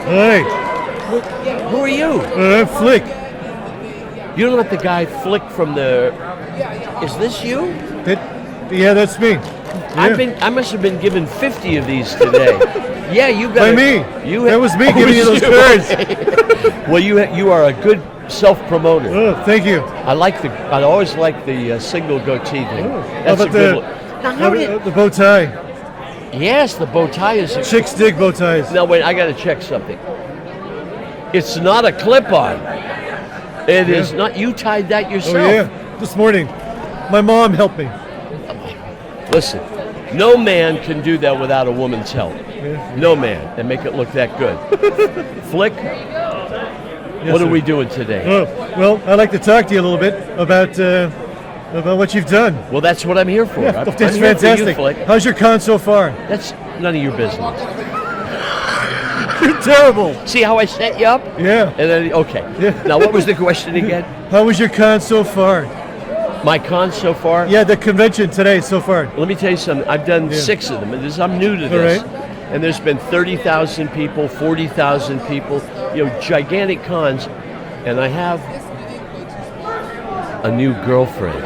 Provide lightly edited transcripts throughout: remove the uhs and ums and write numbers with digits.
Hey. Who are you? Flick. You don't let the guy Flick from the... Is this you? Yeah, that's me. Yeah. I must have been given 50 of these today. Yeah, you got By me. That was me giving you those cards. Well, you are a good self-promoter. Oh, thank you. I always like the single goatee thing. That's how a good look. Now, the bow tie? Yes, the bow tie is... Chicks dig bow ties. Now, wait, I got to check something. It's not a clip-on. It is not. You tied that yourself. Oh, yeah. This morning. My mom helped me. Listen, no man can do that without a woman's help. Yeah. No man, and make it look that good. Flick, what are we doing today? Oh, well, I'd like to talk to you a little bit about what you've done. Well, that's what I'm here for. Yeah, I'm that's here fantastic. for you, Flick. How's your con so far? That's none of your business. You're terrible. See how I set you up? Yeah. And then, okay. Yeah. Now, what was the question again? How was your con so far? My con so far? Yeah, the convention today so far. Let me tell you something. I've done 6 of them. I'm new to this. All right. And there's been 30,000 people, 40,000 people, gigantic cons. And I have a new girlfriend.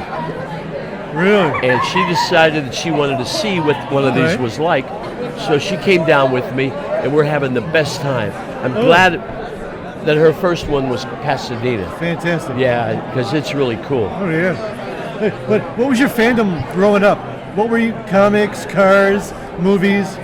Really? And she decided that she wanted to see what one of these was like. So she came down with me, and we're having the best time. I'm glad that her first one was Pasadena. Fantastic. Yeah, because it's really cool. Oh, yeah. Hey, but what was your fandom growing up? What were you? Comics, cars, movies?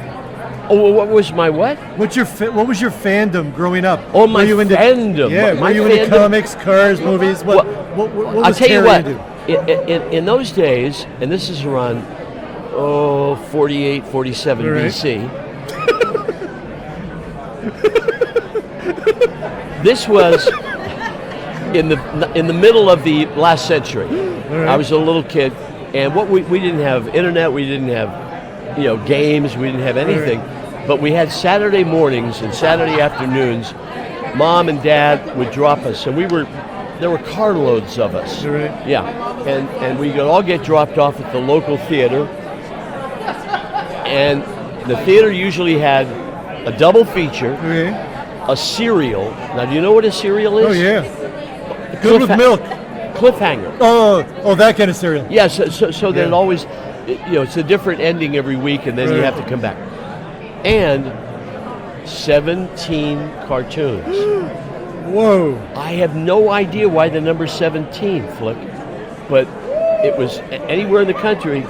Oh, what was my what? What was your fandom growing up? Oh, my fandom. Yeah, my were you into comics, cars, movies? What was I'll tell you Terry what. into? In those days, and this is around 48, 47 right. BC. This was in the middle of the last century. Right. I was a little kid, and we didn't have internet, we didn't have games, we didn't have anything, but we had Saturday mornings and Saturday afternoons. Mom and Dad would drop us, and there were carloads of us. Right. Yeah, and we could all get dropped off at the local theater, and the theater usually had a double feature. Okay. A cereal. Now, do you know what a cereal is? Oh, yeah. Good with milk. Cliffhanger. Oh, that kind of cereal. Yeah, so there's always, it's a different ending every week, and then you have to come back. And 17 cartoons. Whoa. I have no idea why the number 17, Flick, but it was anywhere in the country,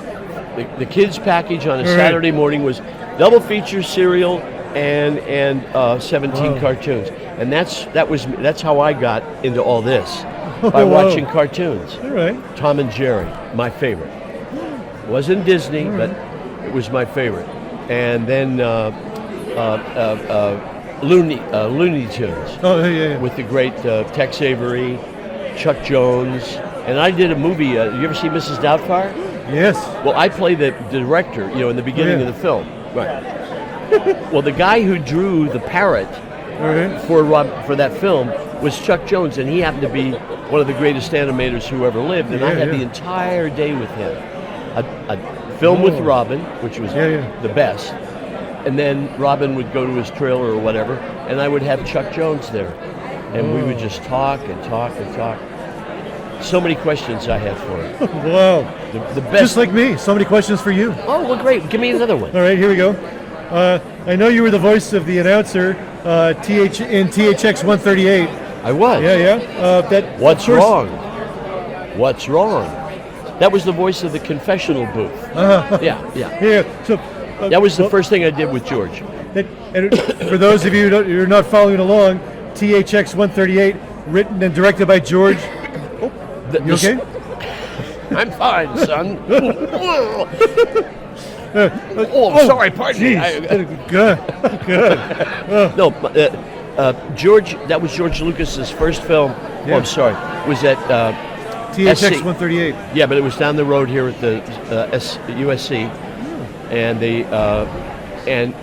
the kids' package on a Saturday morning was double feature cereal and 17 cartoons, and that's how I got into all this by watching cartoons. All right. Tom and Jerry, my favorite. Wasn't Disney, but it was my favorite. And then Looney Tunes. Oh yeah. With the great Tex Avery, Chuck Jones, and I did a movie. You ever see Mrs. Doubtfire? Yes. Well, I play the director, in the beginning of the film. Right. Well, the guy who drew the parrot for that film was Chuck Jones, and he happened to be one of the greatest animators who ever lived. And I had the entire day with him. A film with Robin, which was the best, and then Robin would go to his trailer or whatever, and I would have Chuck Jones there, and we would just talk and talk and talk. So many questions I had for him. Wow. The best. Just like me. So many questions for you. Oh, well, great. Give me another one. All right, here we go. I know you were the voice of the announcer in THX 138. I was. Yeah. What's wrong? What's wrong? That was the voice of the confessional booth. Yeah. Yeah. So that was the first thing I did with George. And for those of you who are not following along, THX 138, written and directed by George. You okay? I'm fine, son. Sorry, pardon me. Good. No, George. That was George Lucas's first film. Yeah. Oh, I'm sorry. Was at THX 138. Yeah, but it was down the road here at the USC, and and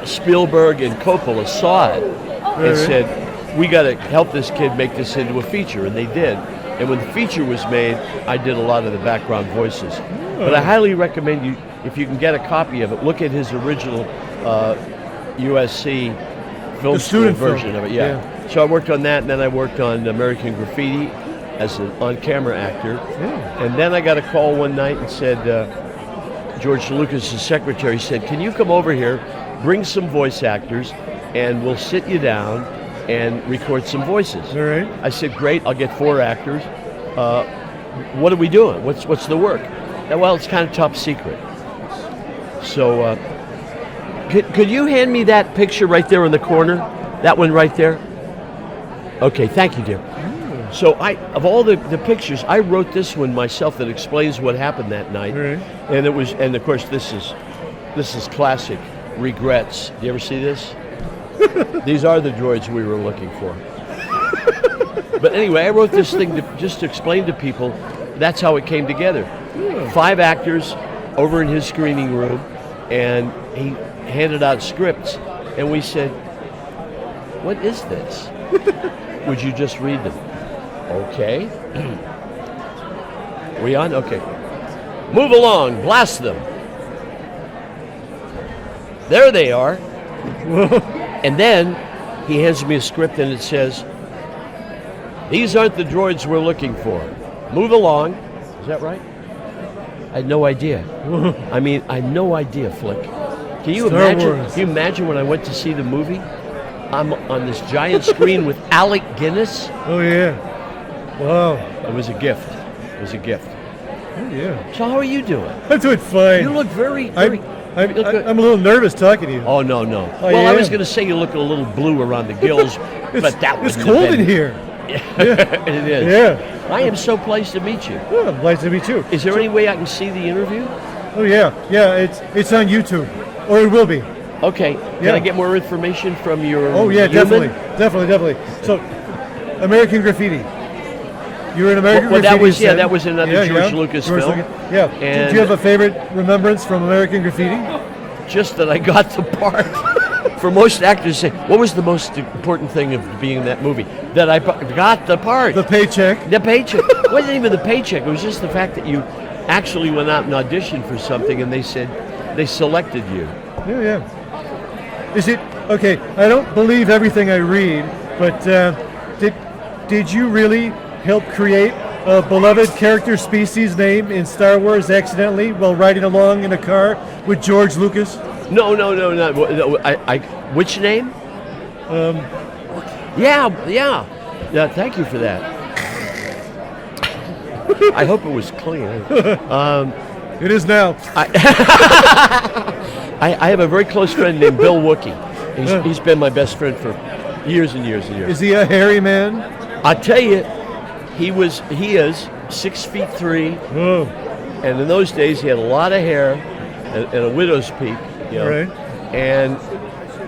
Spielberg and Coppola saw it and said, "We got to help this kid make this into a feature," and they did. And when the feature was made, I did a lot of the background voices. But I highly recommend you, if you can get a copy of it, look at his original USC film school student version film. of it. Yeah. So I worked on that, and then I worked on American Graffiti as an on-camera actor. Yeah. And then I got a call one night and said, George Lucas' secretary said, "Can you come over here, bring some voice actors, and we'll sit you down and record some voices." All right. I said, "Great, I'll get 4 actors. What are we doing? What's the work?" Well, it's kind of top secret. So, could you hand me that picture right there in the corner? That one right there? Okay, thank you, dear. So of all the pictures, I wrote this one myself that explains what happened that night. Right. And and of course this is classic regrets. Do you ever see this? These are the droids we were looking for. But anyway, I wrote this thing just to explain to people that's how it came together. 5 actors over in his screening room, and he handed out scripts, and we said, "What is this? Would you just read them?" Okay. We on? Okay. "Move along, blast them." There they are. And then he hands me a script and it says, "These aren't the droids we're looking for. Move along." Is that right? I had no idea. I had no idea, Flick. Can you imagine? Wars. Can you imagine when I went to see the movie? I'm on this giant screen with Alec Guinness. Oh yeah. Wow. It was a gift. It was a gift. Oh yeah. So how are you doing? I'm doing fine. You look very. I'm a little nervous talking to you. Oh no. I Well, I was am. going to say you look a little blue around the gills, but that It's wouldn't cold have been. in here. It is. Yeah. I am so pleased to meet you. Yeah, nice to meet you. Is there any way I can see the interview? Oh yeah. It's on YouTube, or it will be. Okay. Can Yeah. I get more information from your? Oh yeah, human? definitely. So, American Graffiti. You were in American Well, Graffiti. that was set. that was another George Lucas George film. Lucas. Yeah. And Do you have a favorite remembrance from American Graffiti? just that I got the part. For most actors, say, what was the most important thing of being in that movie? That I got the part. The paycheck. The paycheck. It wasn't even the paycheck. It was just the fact that you actually went out and auditioned for something, and they said they selected you. Yeah. Is it okay? I don't believe everything I read, but did you really help create a beloved character species name in Star Wars accidentally while riding along in a car with George Lucas? No. I which name? Yeah. Thank you for that. I hope it was clean. It is now. I have a very close friend named Bill Wookie. He's been my best friend for years and years and years. Is he a hairy man? I tell you, he is 6'3", Oh, and in those days he had a lot of hair and a widow's peak. You know, right. And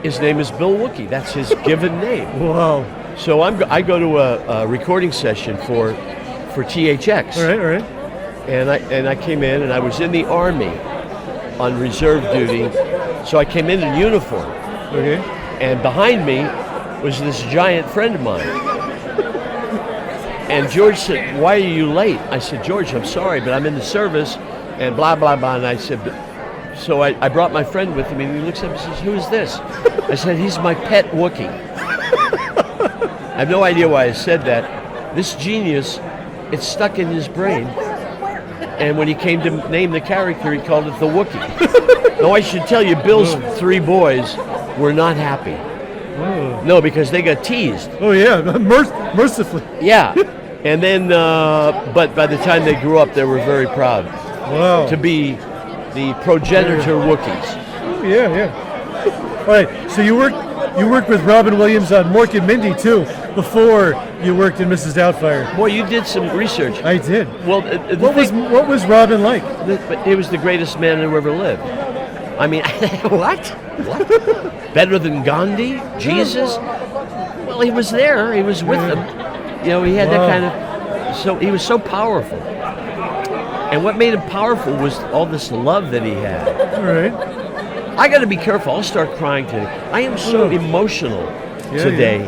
his name is Bill Wookie. That's his given name. Wow. So I go to a recording session for THX. All right. And I came in, and I was in the Army on reserve duty, so I came in uniform. Okay. And behind me was this giant friend of mine. And George said, "Why are you late?" I said, "George, I'm sorry, but I'm in the service," and blah, blah, blah. And I said, so I brought my friend with me, and he looks up and says, "Who is this?" I said, "He's my pet Wookiee." I have no idea why I said that. This genius, it's stuck in his brain. And when he came to name the character, he called it the Wookiee. Now, I should tell you, Bill's 3 boys were not happy. Oh. No, because they got teased. Oh yeah, mercifully. Yeah. And then, but by the time they grew up, they were very proud Wow. to be the progenitor Wookiees. Oh, yeah. All right. So you worked with Robin Williams on Mork and Mindy too before you worked in Mrs. Doubtfire. Boy, you did some research. I did. Well, What was Robin like? He was the greatest man who ever lived. I mean, what? Better than Gandhi? Jesus? Well, he was there. He was with them. You know, he had that kind of. So he was so powerful. And what made him powerful was all this love that he had. All right. I got to be careful. I'll start crying today. I am so emotional today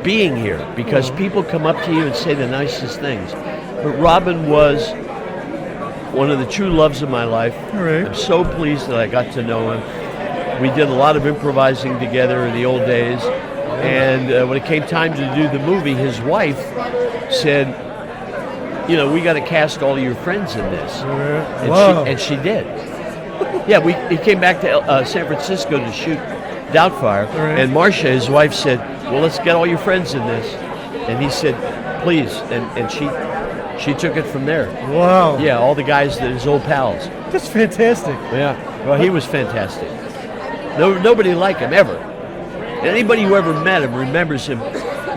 being here because people come up to you and say the nicest things. But Robin was one of the true loves of my life. All right. I'm so pleased that I got to know him. We did a lot of improvising together in the old days. And when it came time to do the movie, his wife said, "You know, we got to cast all your friends in this." And, Wow. she did. Yeah, he came back to San Francisco to shoot Doubtfire, and Marcia, his wife, said, "Well, let's get all your friends in this." And he said, "Please," and she took it from there. Wow. Yeah, all the guys, his old pals. That's fantastic. Yeah, well, he was fantastic. Nobody like him ever. Anybody who ever met him remembers him,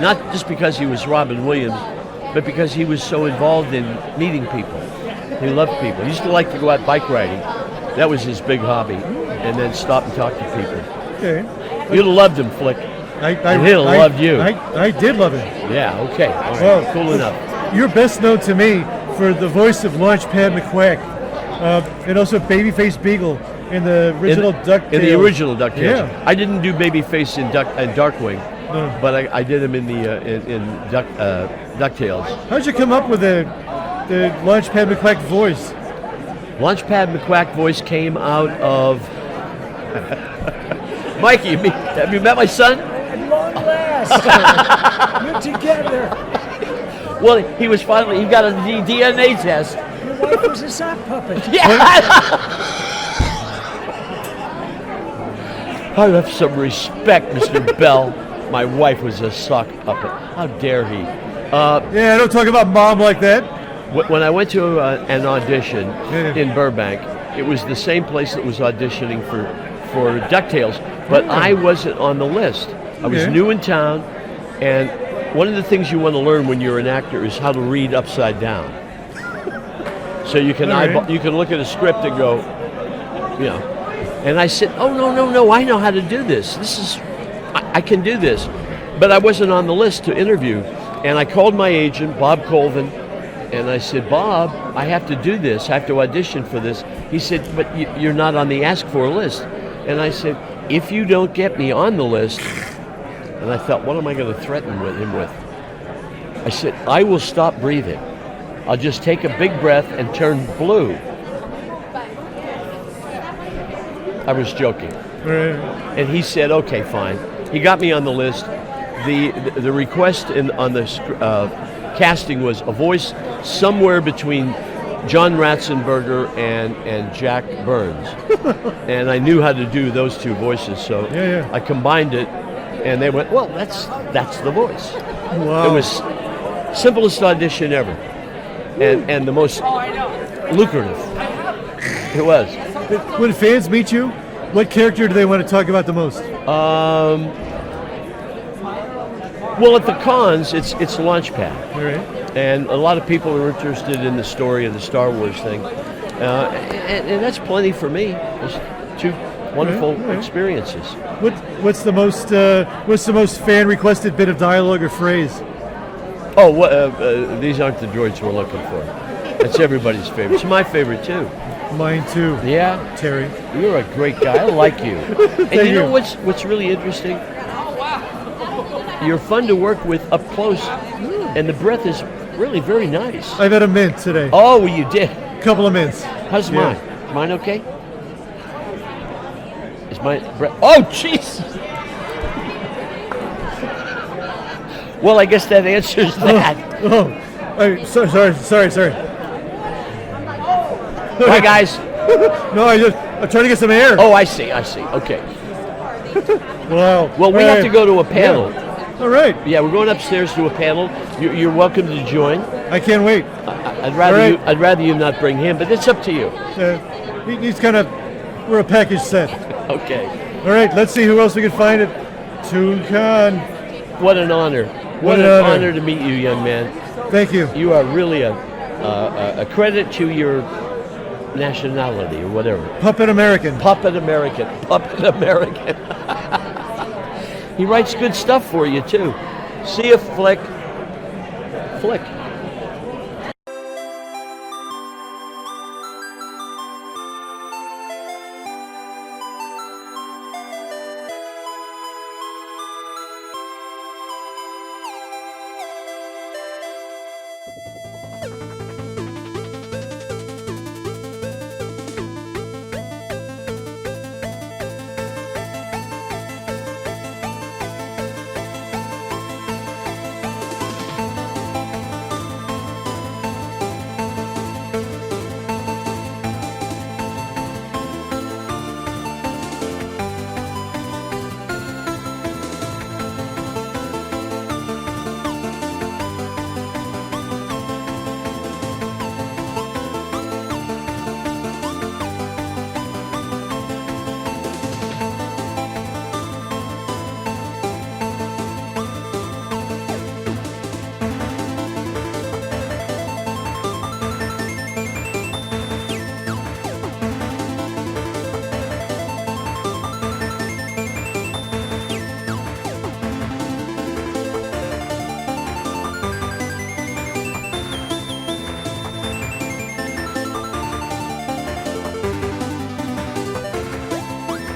not just because he was Robin Williams, but because he was so involved in meeting people. He loved people. He used to like to go out bike riding. That was his big hobby, and then stop and talk to people. Okay. You'd have loved him, Flick. And he'll have loved you. I did love him. Yeah, okay. All right. Well, cool enough. You're best known to me for the voice of Launchpad McQuack, and also Babyface Beagle in the original DuckTales. In the original DuckTales. Yeah. I didn't do Babyface in Darkwing, but I did him in the DuckTales. How'd you come up with the Launchpad McQuack voice? Launchpad McQuack voice came out of Mikey. Have you met my son? At long last, we're together. Well, he got a DNA test. Your wife was a sock puppet. I have some respect, Mr. Bell. My wife was a sock puppet. How dare he? Yeah, don't talk about mom like that. When I went to an audition in Burbank, it was the same place that was auditioning for DuckTales, but I wasn't on the list. I was new in town, and one of the things you want to learn when you're an actor is how to read upside down. So you can you can look at a script and go, you know. And I said, "Oh no! I know how to do this. I can do this," but I wasn't on the list to interview. And I called my agent, Bob Colvin, and I said, "Bob, I have to do this. I have to audition for this." He said, "But you're not on the ask for list." And I said, "If you don't get me on the list," and I thought, what am I going to threaten him with? I said, "I will stop breathing. I'll just take a big breath and turn blue." I was joking. And he said, "Okay, fine." He got me on the list. The request on the casting was a voice somewhere between John Ratzenberger and Jack Burns. And I knew how to do those two voices, so I combined it, and they went, "Well, that's the voice." Wow. It was simplest audition ever, and the most lucrative. It was. When fans meet you, what character do they want to talk about the most? Well, at the cons, it's Launchpad. All right. And a lot of people are interested in the story of the Star Wars thing. And that's plenty for me. It's two wonderful experiences. What's the most fan requested bit of dialogue or phrase? Oh, these aren't the droids we're looking for. That's everybody's favorite. It's my favorite, too. Mine too. Yeah? Terry. You're a great guy. I like you. And you know what's really interesting? You're fun to work with up close, and the breath is really very nice. I've had a mint today. Oh, you did? Couple of mints. How's mine? Mine okay? Is my breath... Oh, jeez! Well, I guess that answers that. Sorry. Bye, guys. No, I'm trying to get some air. Oh, I see. Okay. Wow. Well, we have to go to a panel. Yeah. All right. Yeah, we're going upstairs to a panel. You're welcome to join. I can't wait. I'd rather you not bring him, but it's up to you. He's kind of... We're a package set. Okay. All right, let's see who else we can find at Toon Con. What an honor. What an honor to meet you, young man. Thank you. You are really a credit to your nationality or whatever. Puppet American. Puppet American. He writes good stuff for you, too. See you, Flick.